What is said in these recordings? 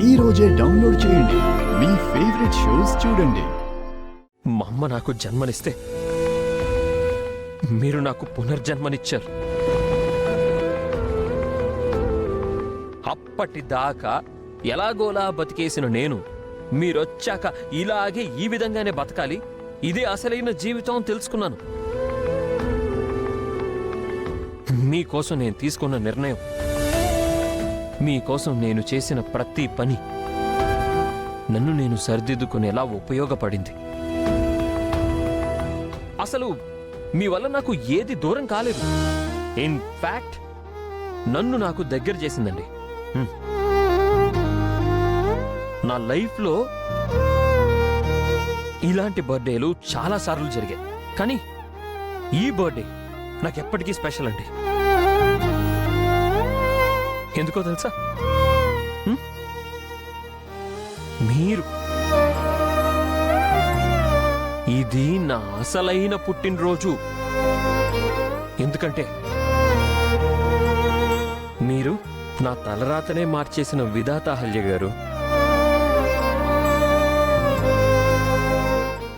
ఈ రోజే డౌన్లోడ్ చేయండి. మీ ఫేవరెట్ షోస్ చూడండి. మా అమ్మ నాకు జన్మనిస్తే మీరు నాకు పునర్జన్మనిచ్చారు. అప్పటిదాకా ఎలాగోలా బతికేసిన నేను మీరొచ్చాక ఇలాగే ఈ విధంగానే బతకాలి, ఇదే అసలైన జీవితం తెలుసుకున్నాను. మీకోసం నేను తీసుకున్న నిర్ణయం, మీకోసం నేను చేసిన ప్రతి పని నన్ను నేను సరిదిద్దుకునేలా ఉపయోగపడింది. అసలు మీ వల్ల నాకు ఏది దూరం కాలేదు. ఇన్ఫ్యాక్ట్ నన్ను నాకు దగ్గర చేసిందండి. నా లైఫ్లో ఇలాంటి బర్త్డేలు చాలాసార్లు జరిగాయి, కానీ ఈ బర్త్డే నాకు ఎప్పటికీ స్పెషల్ అండి. ఎందుకో తెలుసా? మీరు. ఇది నా అసలైన పుట్టినరోజు. ఎందుకంటే మీరు నా తలరాతనే మార్చేసిన విధాత అహల్య గారు.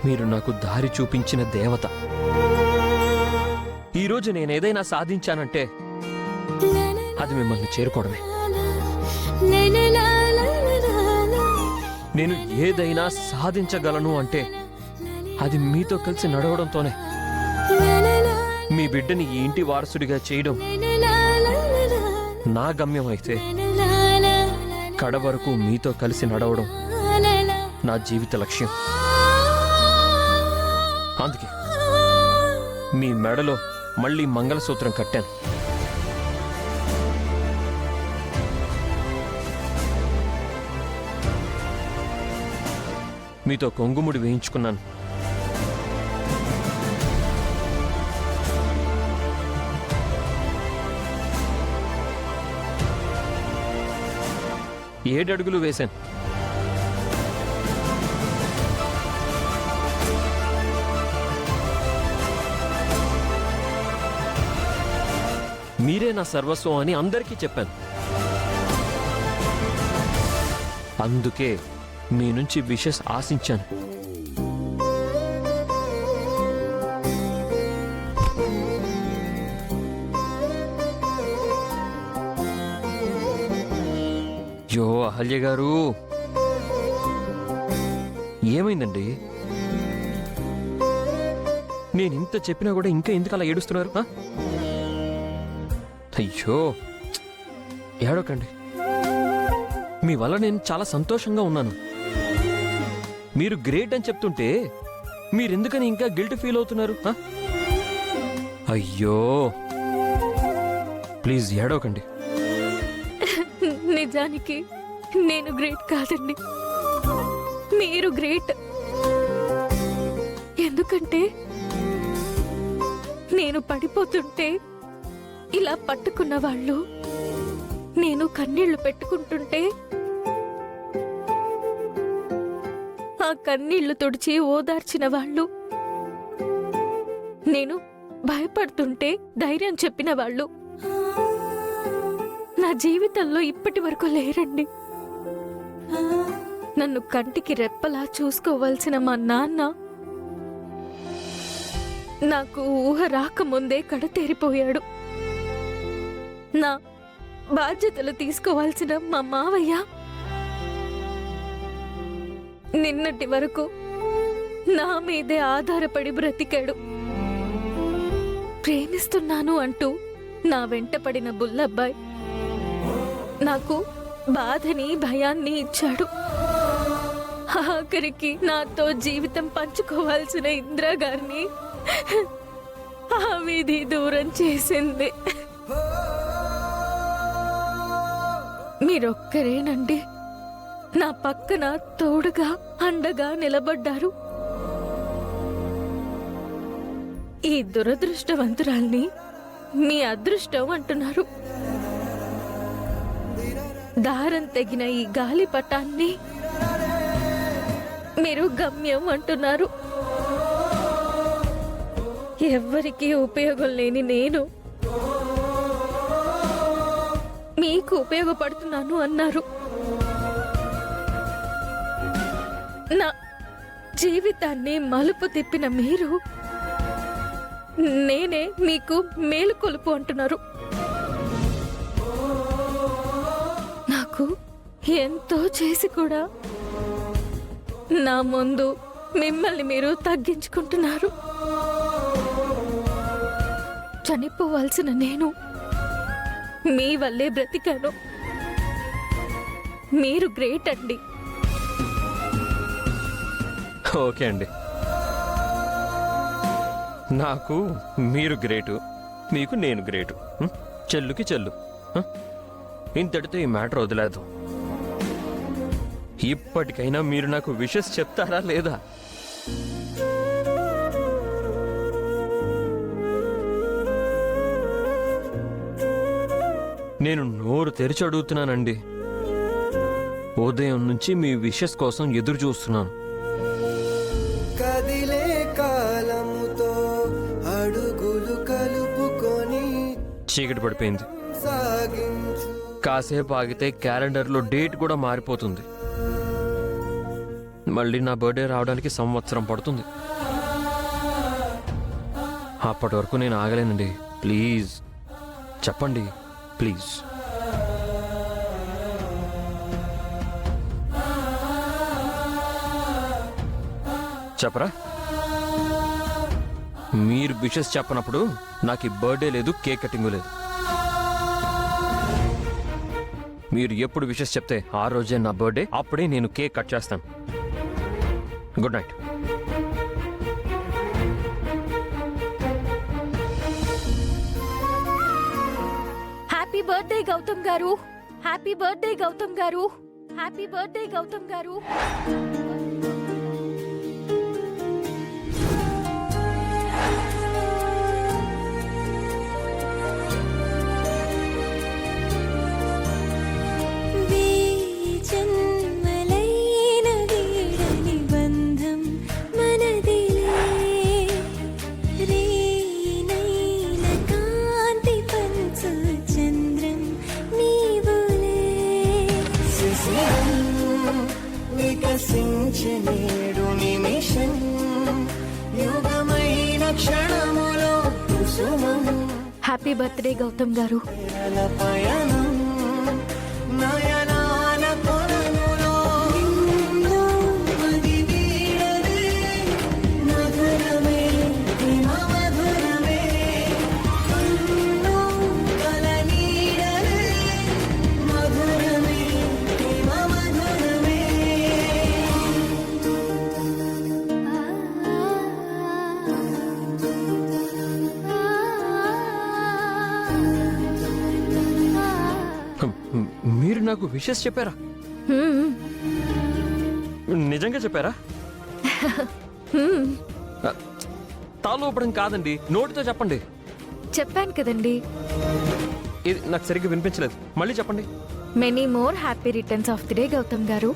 మీరు నాకు దారి చూపించిన దేవత. ఈరోజు నేనేదైనా సాధించానంటే అది మిమ్మల్ని చేరుకోవడమే. నేను ఏదైనా సాధించగలను అంటే అది మీతో కలిసి నడవడంతోనే. మీ బిడ్డని ఈ ఇంటి వారసుడిగా చేయడం నా గమ్యం అయితే, కడ వరకు మీతో కలిసి నడవడం నా జీవిత లక్ష్యం. అందుకే మీ మెడలో మళ్ళీ మంగళసూత్రం కట్టాను. మీతో కొంగుముడి వేయించుకున్నాను. ఏడడుగులు వేశాను. మీరే నా సర్వస్వం అని అందరికీ చెప్పాను. అందుకే మీ నుంచి విషెస్ ఆశించాను. యో అహల్య గారు, ఏమైందండి? నేను ఇంత చెప్పినా కూడా ఇంకా ఎందుకు అలా ఏడుస్తున్నారు? అయ్యో, ఏడవకండి. మీ వల్ల నేను చాలా సంతోషంగా ఉన్నాను. మీరు గ్రేట్ అని చెప్తుంటే మీరెందుకని ఇంకా గిల్ట్ ఫీల్ అవుతున్నారు? అయ్యో, ప్లీజ్ ఏడవకండి. నిజానికి నేను గ్రేట్ కాదండి, మీరు గ్రేట్. ఎందుకంటే నేను పడిపోతుంటే ఇలా పట్టుకున్న వాళ్ళు, నేను కన్నీళ్లు పెట్టుకుంటుంటే ఆ కన్నీళ్లు తుడిచి ఓదార్చిన వాళ్ళు, నేను భయపడుతుంటే ధైర్యం చెప్పిన వాళ్ళు నా జీవితంలో ఇప్పటి వరకు లేరండి. నన్ను కంటికి రెప్పలా చూసుకోవాల్సిన మా నాన్న నాకు ఊహ రాకముందే కడతేరిపోయాడు. నా బాధ్యతలు తీసుకోవాల్సిన మా మావయ్య నిన్నటి వరకు నా మీదే ఆధారపడి బ్రతికాడు. ప్రేమిస్తున్నాను అంటూ నా వెంట పడిన బుల్లబ్బాయి నాకు బాధని భయాన్ని ఇచ్చాడు. ఆఖరికి నాతో జీవితం పంచుకోవాల్సిన ఇందిరా గారిని ఆ వీధి దూరం చేసింది. మీరొక్కరేనండి నా పక్కన తోడుగా అండగా నిలబడ్డారు. ఈ దురదృష్టవంతురాల్ని మీ అదృష్టం అంటున్నారు. దారం తెగిన ఈ గాలిపటాన్ని మీరు గమ్యం అంటున్నారు. ఎవ్వరికీ ఉపయోగం లేని నేను మీకు ఉపయోగపడుతున్నాను అన్నారు. నా జీవితాన్ని మలుపు తిప్పిన మీరు నేనే మీకు మేలుకొలుపు అంటున్నారు. నాకు ఎంతో చేసి కూడా నా ముందు మిమ్మల్ని మీరు తగ్గించుకుంటున్నారు. చనిపోవాల్సిన నేను మీ వల్లే బ్రతికాను. మీరు గ్రేట్ అండి. ఓకే అండి, నాకు మీరు గ్రేటు, మీకు నేను గ్రేటు. చెల్లుకి చెల్లు. ఇంతటితో ఈ మ్యాటర్ వదిలేదు. ఇప్పటికైనా మీరు నాకు విషెస్ చెప్తారా లేదా? నేను నోరు తెరిచి అడుగుతున్నానండి. ఉదయం నుంచి మీ విషెస్ కోసం ఎదురు చూస్తున్నాను. కదిలే కాలముతో అడుగులు కలుపుకొని చీకటి పడిపోయింది. సాగించు కాసేపు ఆగితే క్యాలెండర్లో డేట్ కూడా మారిపోతుంది. మళ్ళీ నా బర్త్డే రావడానికి సంవత్సరం పడుతుంది. అప్పటి వరకు నేను ఆగలేనండి. ప్లీజ్ చెప్పండి, ప్లీజ్. చెప్పరా? మీరు విషెస్ చెప్పనప్పుడు నాకు ఈ బర్త్డే లేదు, కేక్ కటింగ్ లేదు. మీరు ఎప్పుడు విషెస్ చెప్తే ఆ రోజే నా బర్త్డే, అప్పుడే నేను కేక్ కట్ చేస్తాను. Good night. Happy birthday Gautam garu. Happy birthday Gautam garu. Happy birthday Gautam గారు. వికసించనేడు నిమిషం యుగమైన క్షణములో కుసుమం హ్యాపీ బర్త్డే గౌతమ్ గారు. పయనం నయనాల కొలనులో నిన్ను మది వీడదే మధురమే ప్రేమ మధురమే కన్ను కల నీడదే మధురమే ప్రేమ మధురమే. మీరు నాకు విషెస్ చెప్పారా? హ్మ్. నిజంగా చెప్పారా? తాలు ఊపడం కాదండి, నోటితో చెప్పండి. చెప్పాను కదండి. ఇది నాకు సరిగ్గా వినిపించలేదు, మళ్ళీ చెప్పండి. Many more happy returns of the day Gautam గారు.